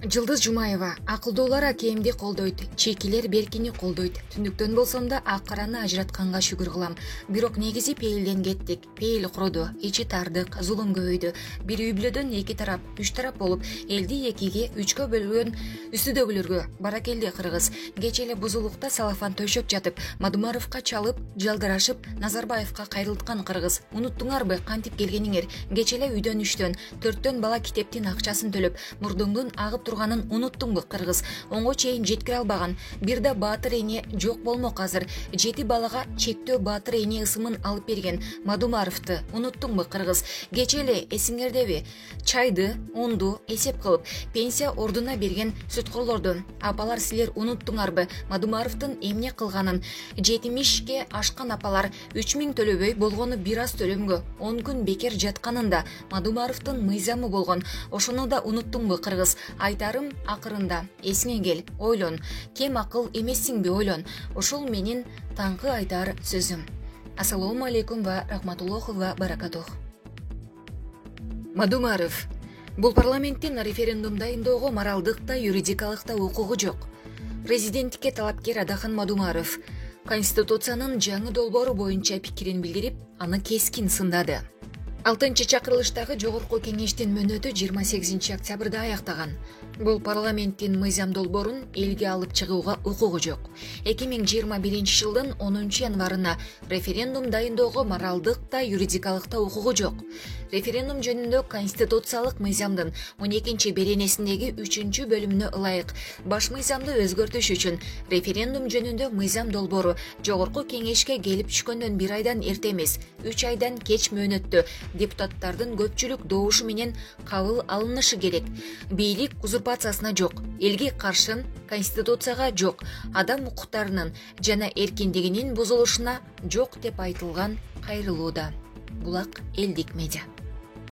Жылдыз Жумаева акылдуулар акемди колдойт, чекилер беркини колдойт. Түндүктөн болсом да ак караны ажыратканга шүгүр кылам. Бирок негизи пейилден кеттик. Пейил куроду, ичи тардык, зулум көбөйдү. Бир үй бүлөдөн эки тарап, үч тарап болуп, элди экиге, үчкө бөлгөн үстүдөгүлөргө баракелди кыргыз. Кече эле бузулукта салафан төшөп жатып, Мадумаровго чалып, жалдырашып, Назарбаевга кайрылткан кыргыз. Унуттуңарбы кантип келгениңер? Кече эле үйдөн үчтөн, төрттөн бала китептин акчасын төлөп, мурдуңдун агып турганын унуттуңбу кыргыз? Оңго чейин жеткире албаган бир да баатыр эне жок болмок азыр. 7 балага чектөө баатыр эне ысымын алып берген Мадумаровду унуттуңбу кыргыз? Кече эле эсиңердеби? Чайды, унду эсеп кылып, пенсия ордуна берген сүткөрлөрдөн апалар силер унуттуңарбы Мадумаровдун эмне кылганын? 70ке ашкан апалар 3000 төлөбөй болгону бир аз төлөмгө 10 күн бекер жатканында Мадумаровдун мыйзамы болгон. Ошону да унуттуңбу кыргыз? Айтарым акырында эсиңе кел, ойлон. Кем акыл эмессиңби, ойлон. Ошол менин таңкы айтар сөзүм. Ассаламу алейкум ва рахматуллаху ва баракатух. Мадумаров. Бул парламенттин референдум дайындоого моралдык да, юридикалык да укугу жок. Президенттикке талапкер Адахан Мадумаров Конституциянын жаңы долбоору боюнча пикирин билдирип, аны кескин сындады. 6-чакырылыштагы жогорку кеңештин мөөнөтү 28 октябрда аяктаган. Бул парламенттин мыйзам долбоорун элге алып чыгууга укугу жок. 2021 жылдын 10 январына референдум дайындоого моралдык да, юридикалык да укугу жок. Референдум жөнүндө конституциялык мыйзамдын 12 беренесиндеги 3 бөлүмүнө ылайык баш мыйзамды өзгөртүш үчүн референдум жөнүндө мыйзам долбоору жогорку кеңешке келип түшкөндөн 1 айдан эрте эмес, 3 айдан кеч мөөнөттө депутаттардын көпчүлүк добушу менен кабыл алынышы керек. Бийлик узурпациясына жок, элге каршы конституцияга жок, адам укуктарынын жана эркиндигинин бузулушуна жок деп айтылган кайрылууда. Булак элдик медиа.